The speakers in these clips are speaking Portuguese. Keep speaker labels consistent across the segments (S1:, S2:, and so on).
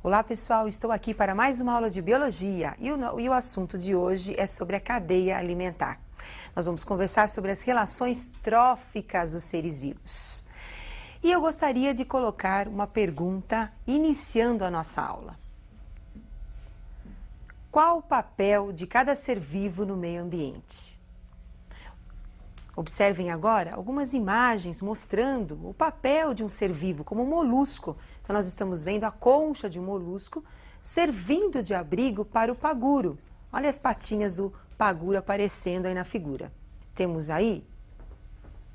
S1: Olá pessoal, estou aqui para mais uma aula de Biologia e o assunto de hoje é sobre a cadeia alimentar. Nós vamos conversar sobre as relações tróficas dos seres vivos. E eu gostaria de colocar uma pergunta iniciando a nossa aula. Qual o papel de cada ser vivo no meio ambiente? Observem agora algumas imagens mostrando o papel de um ser vivo como um molusco. Então nós estamos vendo a concha de um molusco servindo de abrigo para o paguro. Olha as patinhas do paguro aparecendo aí na figura. Temos aí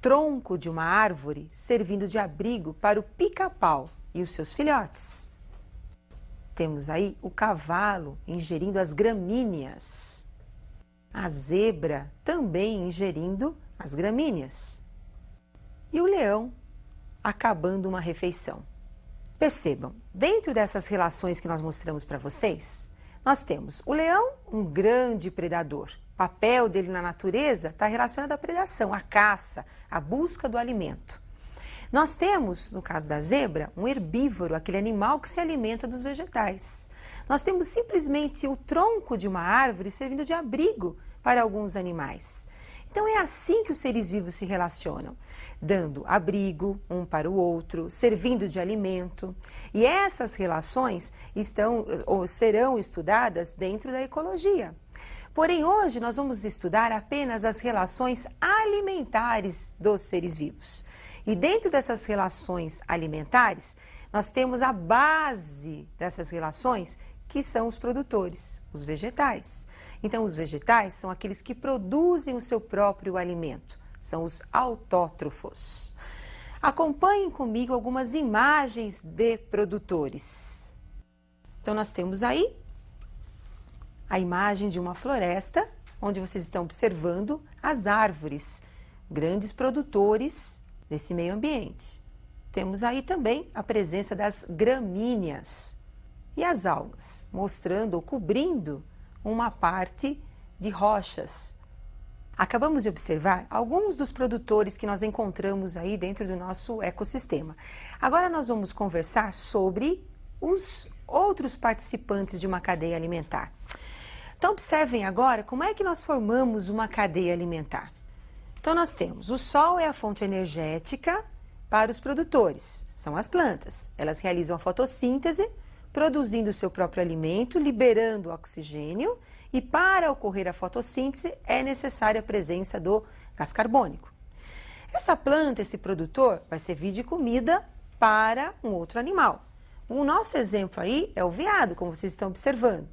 S1: tronco de uma árvore servindo de abrigo para o pica-pau e os seus filhotes. Temos aí o cavalo ingerindo as gramíneas. A zebra também ingerindo as gramíneas. E o leão acabando uma refeição. Percebam, dentro dessas relações que nós mostramos para vocês, nós temos o leão, um grande predador. O papel dele na natureza está relacionado à predação, à caça, à busca do alimento. Nós temos, no caso da zebra, um herbívoro, aquele animal que se alimenta dos vegetais. Nós temos simplesmente o tronco de uma árvore servindo de abrigo para alguns animais. Então é assim que os seres vivos se relacionam, dando abrigo um para o outro, servindo de alimento. E essas relações serão estudadas dentro da ecologia. Porém, hoje nós vamos estudar apenas as relações alimentares dos seres vivos. E dentro dessas relações alimentares, nós temos a base dessas relações, que são os produtores, os vegetais. Então, os vegetais são aqueles que produzem o seu próprio alimento, são os autótrofos. Acompanhem comigo algumas imagens de produtores. Então, nós temos aí a imagem de uma floresta, onde vocês estão observando as árvores, grandes produtores desse meio ambiente. Temos aí também a presença das gramíneas e as algas, mostrando ou cobrindo uma parte de rochas. Acabamos de observar alguns dos produtores que nós encontramos aí dentro do nosso ecossistema. Agora nós vamos conversar sobre os outros participantes de uma cadeia alimentar. Então observem agora como é que nós formamos uma cadeia alimentar. Então nós temos o sol é a fonte energética para os produtores, são as plantas. Elas realizam a fotossíntese, produzindo o seu próprio alimento, liberando oxigênio, e para ocorrer a fotossíntese é necessária a presença do gás carbônico. Essa planta, esse produtor, vai servir de comida para um outro animal. O nosso exemplo aí é o veado, como vocês estão observando.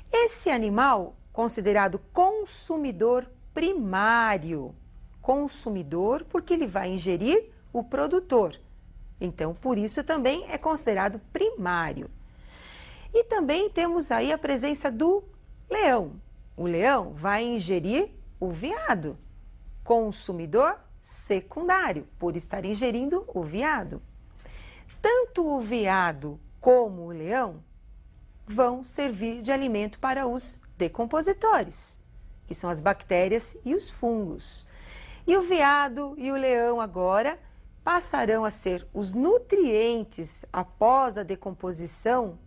S1: Esse animal, considerado consumidor primário, consumidor porque ele vai ingerir o produtor. Então, por isso também é considerado primário. E também temos aí a presença do leão. O leão vai ingerir o veado, consumidor secundário, por estar ingerindo o veado. Tanto o veado como o leão vão servir de alimento para os decompositores, que são as bactérias e os fungos. E o veado e o leão agora passarão a ser os nutrientes após a decomposição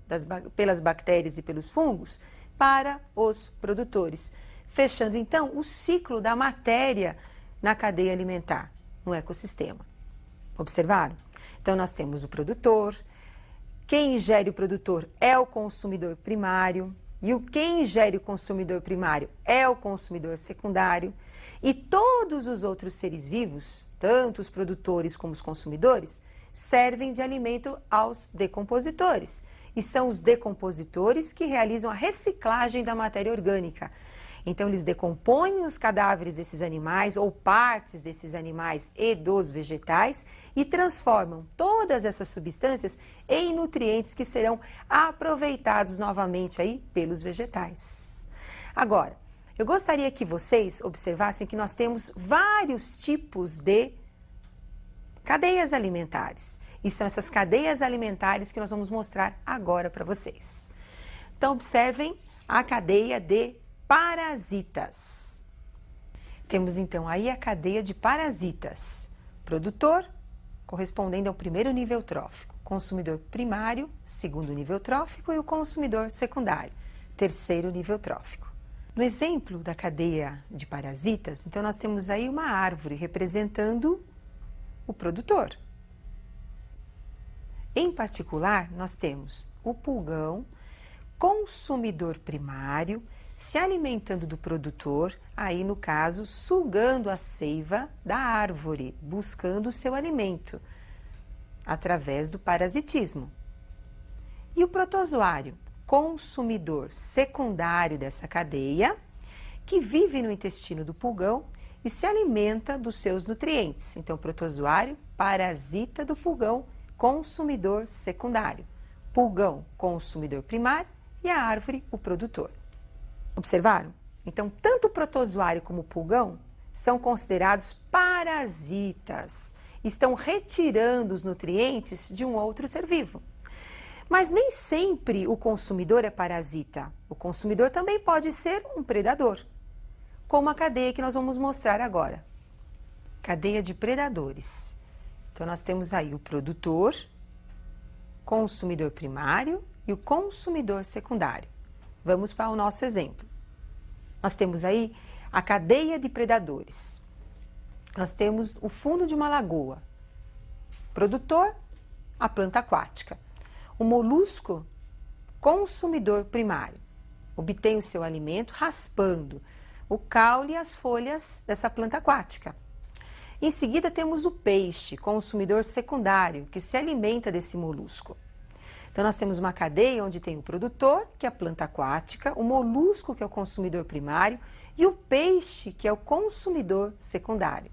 S1: pelas bactérias e pelos fungos para os produtores, fechando então o ciclo da matéria na cadeia alimentar, no ecossistema. Observaram? Então nós temos o produtor, quem ingere o produtor é o consumidor primário, e quem ingere o consumidor primário é o consumidor secundário, e todos os outros seres vivos, tanto os produtores como os consumidores, servem de alimento aos decompositores. E são os decompositores que realizam a reciclagem da matéria orgânica. Então, eles decompõem os cadáveres desses animais ou partes desses animais e dos vegetais e transformam todas essas substâncias em nutrientes que serão aproveitados novamente aí pelos vegetais. Agora, eu gostaria que vocês observassem que nós temos vários tipos de cadeias alimentares. E são essas cadeias alimentares que nós vamos mostrar agora para vocês. Então, observem a cadeia de parasitas. Temos então aí a cadeia de parasitas. Produtor, correspondendo ao primeiro nível trófico, consumidor primário, segundo nível trófico, e o consumidor secundário, terceiro nível trófico. No exemplo da cadeia de parasitas, então nós temos aí uma árvore representando o produtor. Em particular, nós temos o pulgão, consumidor primário, se alimentando do produtor, aí no caso, sugando a seiva da árvore, buscando o seu alimento, através do parasitismo. E o protozoário, consumidor secundário dessa cadeia, que vive no intestino do pulgão e se alimenta dos seus nutrientes. Então, protozoário, parasita do pulgão, consumidor secundário. Pulgão, consumidor primário e a árvore, o produtor. Observaram? Então, tanto o protozoário como o pulgão são considerados parasitas. Estão retirando os nutrientes de um outro ser vivo. Mas nem sempre o consumidor é parasita. O consumidor também pode ser um predador, como a cadeia que nós vamos mostrar agora. Cadeia de predadores. Então, nós temos aí o produtor, consumidor primário e o consumidor secundário. Vamos para o nosso exemplo. Nós temos aí a cadeia de predadores. Nós temos o fundo de uma lagoa. Produtor, a planta aquática. O molusco, consumidor primário. Obtém o seu alimento raspando o caule e as folhas dessa planta aquática. Em seguida, temos o peixe, consumidor secundário, que se alimenta desse molusco. Então, nós temos uma cadeia onde tem o produtor, que é a planta aquática, o molusco, que é o consumidor primário, e o peixe, que é o consumidor secundário.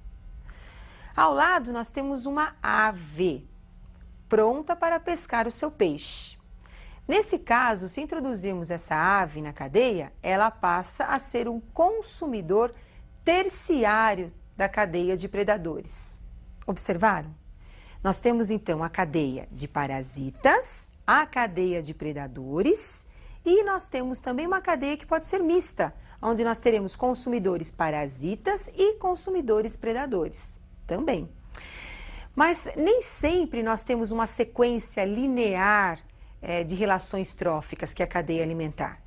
S1: Ao lado, nós temos uma ave, pronta para pescar o seu peixe. Nesse caso, se introduzirmos essa ave na cadeia, ela passa a ser um consumidor terciário da cadeia de predadores. Observaram? Nós temos então a cadeia de parasitas, a cadeia de predadores e nós temos também uma cadeia que pode ser mista, onde nós teremos consumidores parasitas e consumidores predadores também. Mas nem sempre nós temos uma sequência linear de relações tróficas, que é a cadeia alimentar.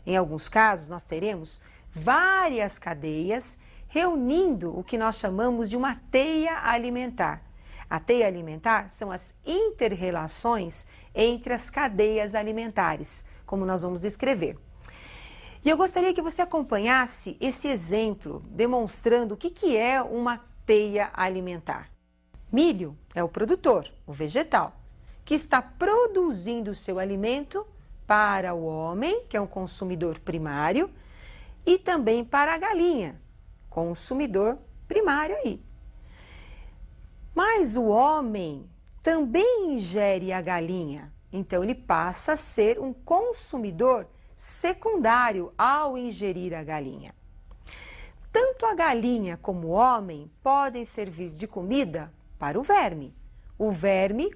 S1: Em alguns casos, nós teremos várias cadeias reunindo o que nós chamamos de uma teia alimentar. A teia alimentar são as inter-relações entre as cadeias alimentares, como nós vamos descrever. E eu gostaria que você acompanhasse esse exemplo, demonstrando o que é uma teia alimentar. Milho é o produtor, o vegetal, que está produzindo o seu alimento para o homem, que é um consumidor primário, e também para a galinha, consumidor primário aí. Mas o homem também ingere a galinha, então ele passa a ser um consumidor secundário ao ingerir a galinha. Tanto a galinha como o homem podem servir de comida para o verme. O verme,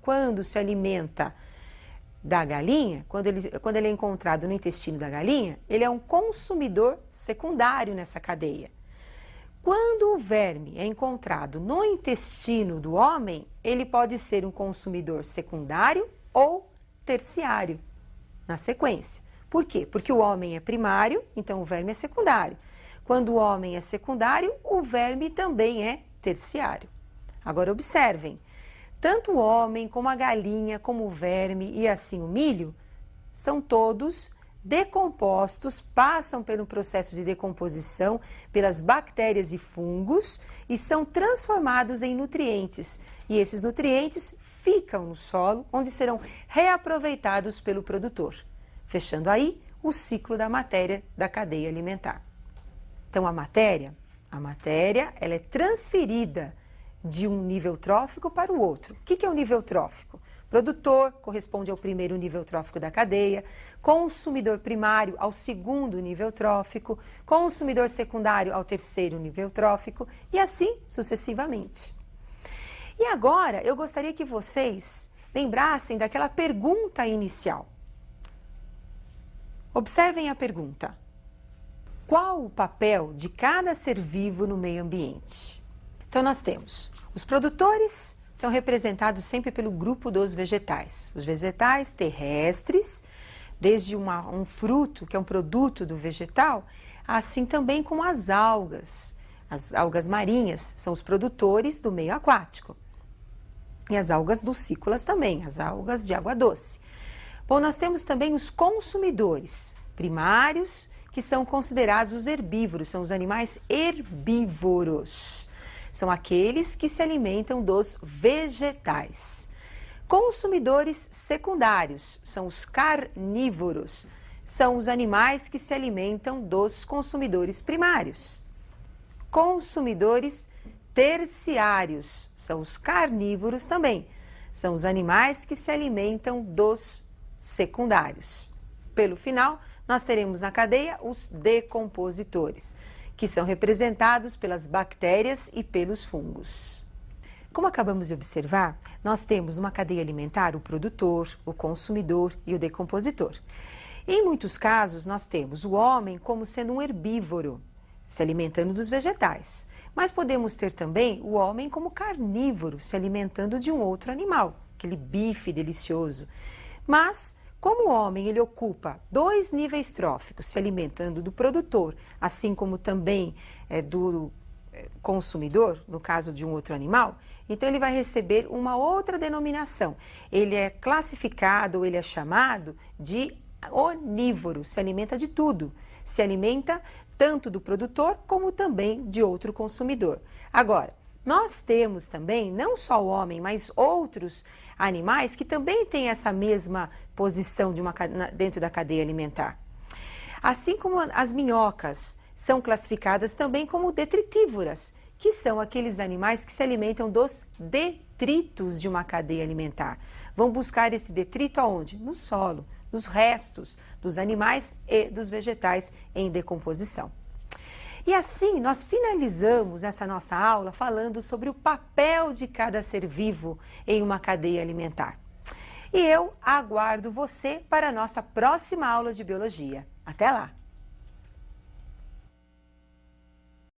S1: quando se alimenta da galinha, quando ele é encontrado no intestino da galinha, ele é um consumidor secundário nessa cadeia. Quando o verme é encontrado no intestino do homem, ele pode ser um consumidor secundário ou terciário, na sequência. Por quê? Porque o homem é primário, então o verme é secundário. Quando o homem é secundário, o verme também é terciário. Agora observem, tanto o homem como a galinha, como o verme e assim o milho, são todos decompostos, passam pelo processo de decomposição pelas bactérias e fungos e são transformados em nutrientes. E esses nutrientes ficam no solo, onde serão reaproveitados pelo produtor, fechando aí o ciclo da matéria da cadeia alimentar. Então a matéria ela é transferida de um nível trófico para o outro. O que é o nível trófico? Produtor corresponde ao primeiro nível trófico da cadeia, consumidor primário ao segundo nível trófico, consumidor secundário ao terceiro nível trófico e assim sucessivamente. E agora eu gostaria que vocês lembrassem daquela pergunta inicial. Observem a pergunta. Qual o papel de cada ser vivo no meio ambiente? Então nós temos os produtores, são representados sempre pelo grupo dos vegetais. Os vegetais terrestres, desde um fruto, que é um produto do vegetal, assim também como as algas. As algas marinhas são os produtores do meio aquático. E as algas dulcícolas também, as algas de água doce. Bom, nós temos também os consumidores primários, que são considerados os herbívoros, são os animais herbívoros. São aqueles que se alimentam dos vegetais. Consumidores secundários são os carnívoros, são os animais que se alimentam dos consumidores primários. Consumidores terciários são os carnívoros também, são os animais que se alimentam dos secundários. Pelo final, nós teremos na cadeia os decompositores, que são representados pelas bactérias e pelos fungos. Como acabamos de observar, nós temos numa cadeia alimentar o produtor, o consumidor e o decompositor. Em muitos casos, nós temos o homem como sendo um herbívoro, se alimentando dos vegetais. Mas podemos ter também o homem como carnívoro, se alimentando de um outro animal, aquele bife delicioso. Mas, como o homem ele ocupa 2 níveis tróficos, se alimentando do produtor, assim como também do consumidor, no caso de um outro animal, então ele vai receber uma outra denominação. Ele é classificado, ele é chamado de onívoro, se alimenta de tudo, se alimenta tanto do produtor como também de outro consumidor. Agora, nós temos também, não só o homem, mas outros animais que também têm essa mesma posição dentro da cadeia alimentar. Assim como as minhocas são classificadas também como detritívoras, que são aqueles animais que se alimentam dos detritos de uma cadeia alimentar. Vão buscar esse detrito aonde? No solo, nos restos dos animais e dos vegetais em decomposição. E assim nós finalizamos essa nossa aula falando sobre o papel de cada ser vivo em uma cadeia alimentar. E eu aguardo você para a nossa próxima aula de biologia. Até lá!